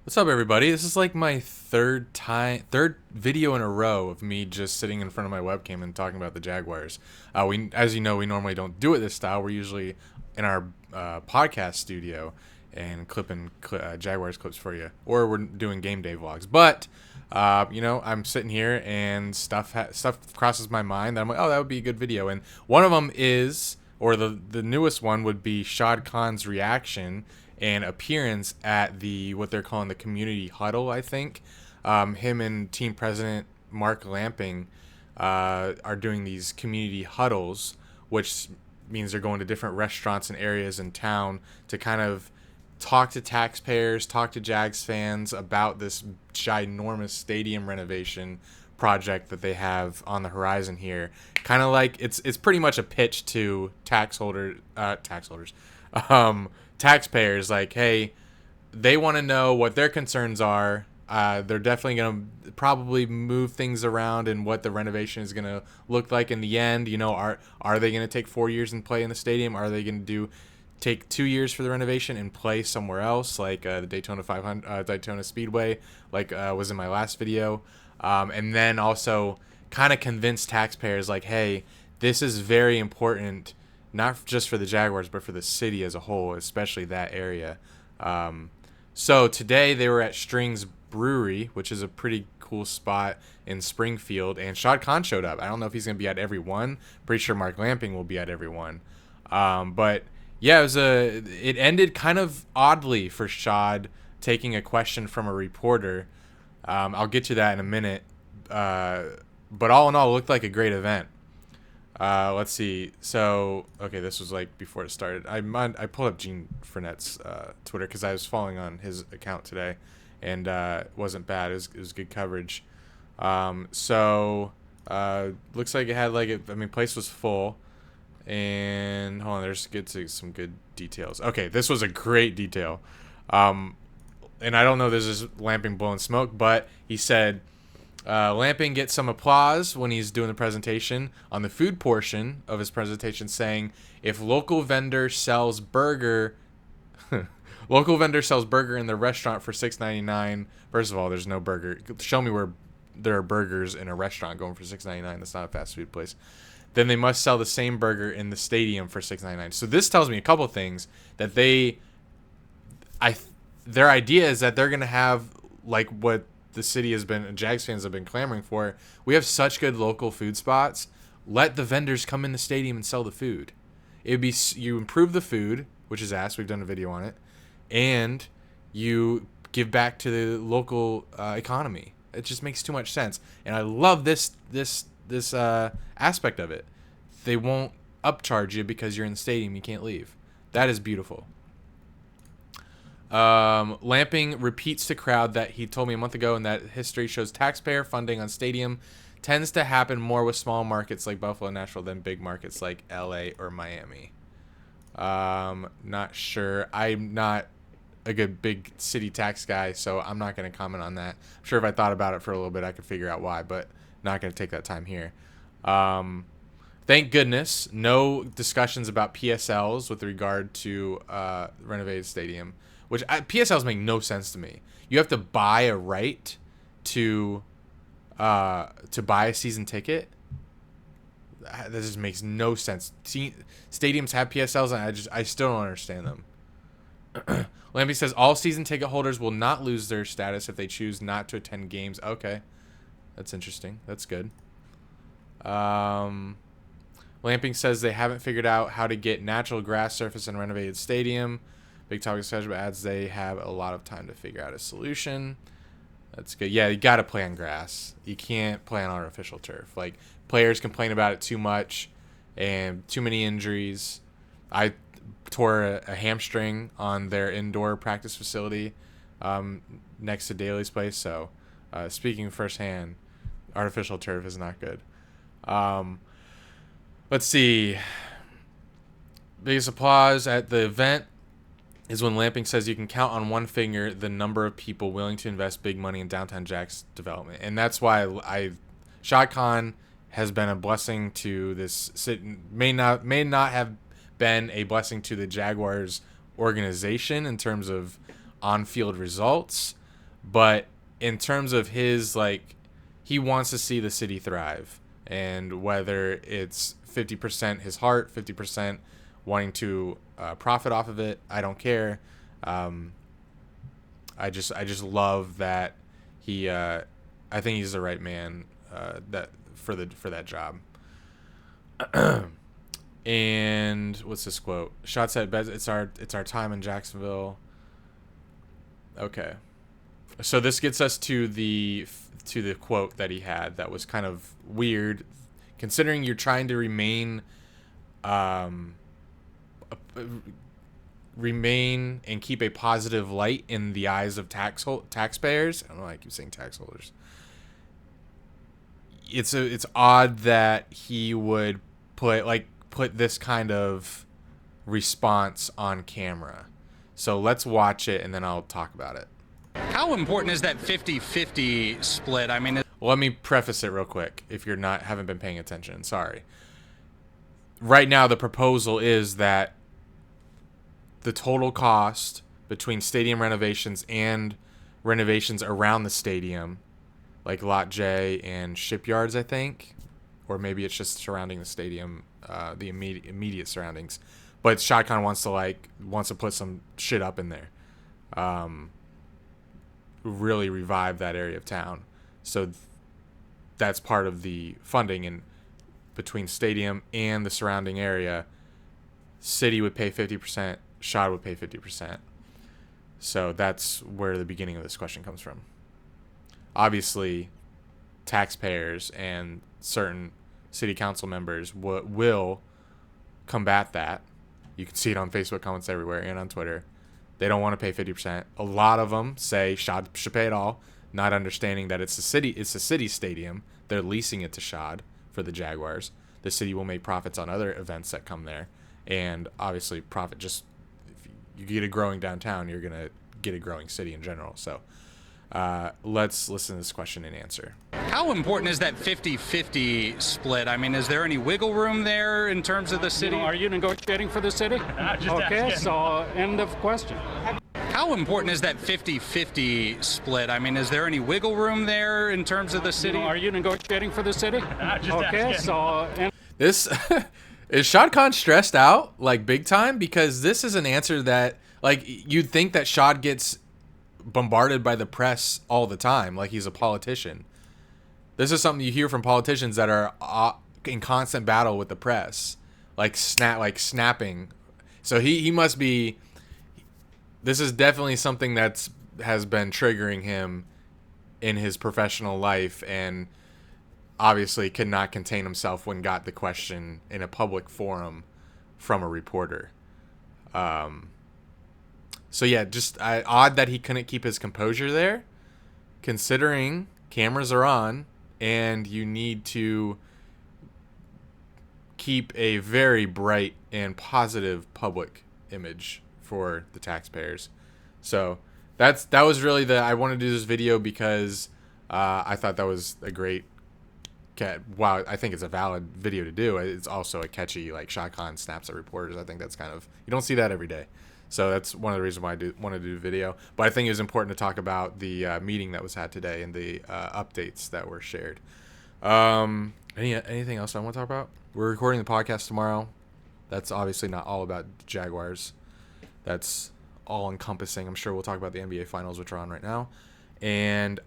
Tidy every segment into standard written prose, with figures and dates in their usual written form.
What's up, everybody? This is like my third video in a row of me just sitting in front of my webcam and talking about the Jaguars. As you know, we normally don't do it this style. We're usually in our podcast studio and clipping Jaguars clips for you, or we're doing game day vlogs. But I'm sitting here and stuff crosses my mind that I'm like, oh, that would be a good video. And one of them is, or the newest one would be Shad Khan's reaction and appearance at the what they're calling the community huddle. I think him and team president Mark Lamping are doing these community huddles, which means they're going to different restaurants and areas in town to kind of talk to taxpayers, talk to Jags fans about this ginormous stadium renovation project that they have on the horizon here. Kind of like it's pretty much a pitch to tax holders, um, taxpayers. Like, hey, they want to know what their concerns are. They're definitely going to probably move things around and what the renovation is going to look like in the end. Are they going to take 4 years and play in the stadium? Are they going to take 2 years for the renovation and play somewhere else, like the Daytona 500, Daytona Speedway, like was in my last video, and then also kind of convince taxpayers, like, hey, this is very important, not just for the Jaguars, but for the city as a whole, especially that area. So today they were at Strings Brewery, which is a pretty cool spot in Springfield, and Shad Khan showed up. I don't know if he's going to be at every one. Pretty sure Mark Lamping will be at every one. But yeah, it ended kind of oddly for Shad taking a question from a reporter. I'll get to that in a minute. But all in all, it looked like a great event. Let's see. So, okay, this was like before it started. I pulled up Gene Fournette's Twitter because I was following on his account today, and it wasn't bad. It was good coverage. Looks like it had place was full. And hold on, there's get to some good details. Okay, this was a great detail. And I don't know, this is Lamping blowing smoke, but he said Lamping gets some applause when he's doing the presentation on the food portion of his presentation, saying if local vendor sells burger, local vendor sells burger in the restaurant for $6.99. First of all, there's no burger. Show me where there are burgers in a restaurant going for $6.99. That's not a fast food place. Then they must sell the same burger in the stadium for $6.99. So this tells me a couple things that their idea is that they're gonna have like what the city has been, Jags fans have been clamoring for. We have such good local food spots. Let the vendors come in the stadium and sell the food. It'd be you improve the food, which is asked. We've done a video on it, and you give back to the local economy. It just makes too much sense, and I love this aspect of it. They won't upcharge you because you're in the stadium. You can't leave. That is beautiful. Lamping repeats to crowd that he told me a month ago, and that history shows taxpayer funding on stadium tends to happen more with small markets like Buffalo and Nashville than big markets like LA or Miami. Not sure. I'm not a good big city tax guy, so I'm not going to comment on that. I'm sure if I thought about it for a little bit, I could figure out why, but not going to take that time here. Thank goodness, no discussions about PSLs with regard to renovated stadium, which PSLs make no sense to me. You have to buy a right to buy a season ticket. That just makes no sense. Stadiums have PSLs, and I still don't understand them. Lampy says all season ticket holders will not lose their status if they choose not to attend games. Okay, that's interesting. That's good. Lamping says they haven't figured out how to get natural grass surface in a renovated stadium. Big topic discussion adds they have a lot of time to figure out a solution. That's good. Yeah, you got to play on grass. You can't play on artificial turf. Like, players complain about it too much and too many injuries. I tore a hamstring on their indoor practice facility next to Daly's place. So, speaking firsthand, artificial turf is not good. Let's see. Biggest applause at the event is when Lamping says you can count on one finger the number of people willing to invest big money in downtown Jack's development. And that's why Shad Khan has been a blessing to this city. May not have been a blessing to the Jaguars organization in terms of on-field results, But in terms of his, like, he wants to see the city thrive. And whether it's 50% his heart, 50% wanting to profit off of it, I don't care. I just love that he. I think he's the right man that for that job. And what's this quote? Shad said, "It's our time in Jacksonville." Okay, so this gets us to the quote that he had that was kind of weird, considering you're trying to remain and keep a positive light in the eyes of taxpayers. I don't know why I keep saying tax holders. It's odd that he would put this kind of response on camera. So let's watch it and then I'll talk about it. How important is that 50-50 split? I mean, well, let me preface it real quick if you're haven't been paying attention. Sorry. Right now the proposal is that the total cost between stadium renovations and renovations around the stadium, like Lot J and shipyards, I think, or maybe it's just surrounding the stadium, the immediate surroundings. But Shad Khan wants to put some shit up in there, really revive that area of town. So that's part of the funding, and between stadium and the surrounding area, city would pay 50%, Shad would pay 50%. So that's where the beginning of this question comes from. Obviously, taxpayers and certain city council members will combat that. You can see it on Facebook comments everywhere and on Twitter. They don't want to pay 50%. A lot of them say Shad should pay it all, not understanding that it's a city stadium. They're leasing it to Shad for the Jaguars. The city will make profits on other events that come there, and obviously profit. Just if you get a growing downtown, you're gonna get a growing city in general. So let's listen to this question and answer. How important is that 50-50 split? I mean, is there any wiggle room there in terms of the city? Are you negotiating for the city? Okay, so end of question. How important is that 50-50 split? I mean, is there any wiggle room there in terms of the city? Are you negotiating for the city? Okay, so this is Shad Khan stressed out like big time, because this is an answer that, like, you'd think that Shad gets bombarded by the press all the time, like he's a politician. This is something you hear from politicians that are in constant battle with the press, like snapping. So he must be. This is definitely something has been triggering him in his professional life, and obviously could not contain himself when got the question in a public forum from a reporter. So yeah, just odd that he couldn't keep his composure there, considering cameras are on and you need to keep a very bright and positive public image for the taxpayers. So that was really I wanted to do this video because I thought that was a great wow, I think it's a valid video to do. It's also a catchy, like, Shad Khan snaps at reporters. I think that's kind of, you don't see that every day. So that's one of the reasons why I wanted to do the video. But I think it was important to talk about the meeting that was had today and the updates that were shared. Anything else I want to talk about? We're recording the podcast tomorrow. That's obviously not all about the Jaguars. That's all encompassing. I'm sure we'll talk about the NBA Finals, which are on right now. And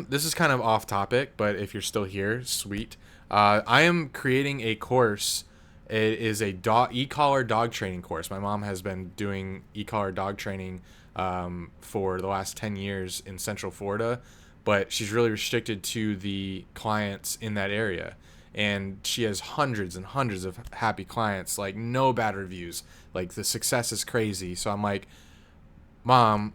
this is kind of off topic, but if you're still here, sweet. I am creating a course. It is a e-collar dog training course. My mom has been doing e-collar dog training for the last 10 years in Central Florida, but she's really restricted to the clients in that area. And she has hundreds and hundreds of happy clients, like no bad reviews. Like the success is crazy. So I'm like, Mom,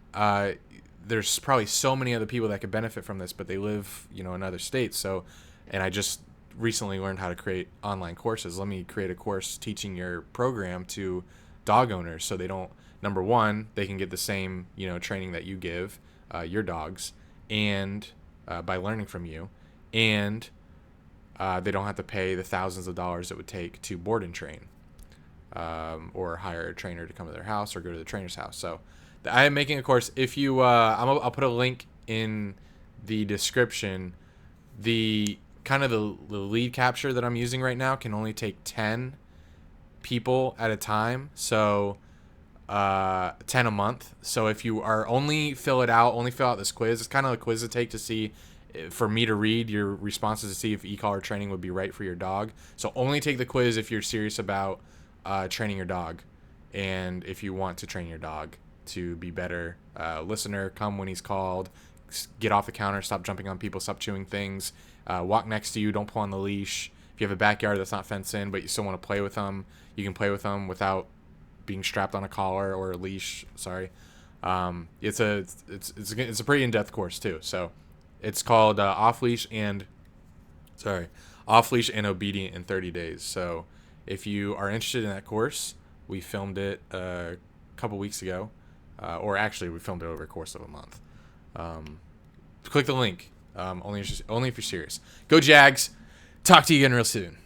there's probably so many other people that could benefit from this, but they live, in other states. So, and I just recently learned how to create online courses. Let me create a course teaching your program to dog owners, so they don't, number one, they can get the same, training that you give your dogs, and by learning from you, and they don't have to pay the thousands of dollars it would take to board and train, or hire a trainer to come to their house or go to the trainer's house. So I am making a course. If you, I'll put a link in the description. The kind of the lead capture that I'm using right now can only take 10 people at a time. So 10 a month. So if you are only fill out this quiz. It's kind of a quiz to take to see, for me to read your responses to see if e-collar training would be right for your dog. So only take the quiz if you're serious about training your dog, and if you want to train your dog to be better listener, come when he's called, get off the counter, stop jumping on people, stop chewing things, walk next to you, don't pull on the leash. If you have a backyard that's not fenced in but you still want to play with them, you can play with them without being strapped on a collar or a leash. Sorry. It's a pretty in-depth course too. So it's called off leash and obedient in 30 days. So if you are interested in that course, we filmed it a couple weeks ago, or actually we filmed it over a course of a month. Click the link. Only if you're serious. Go Jags. Talk to you again real soon.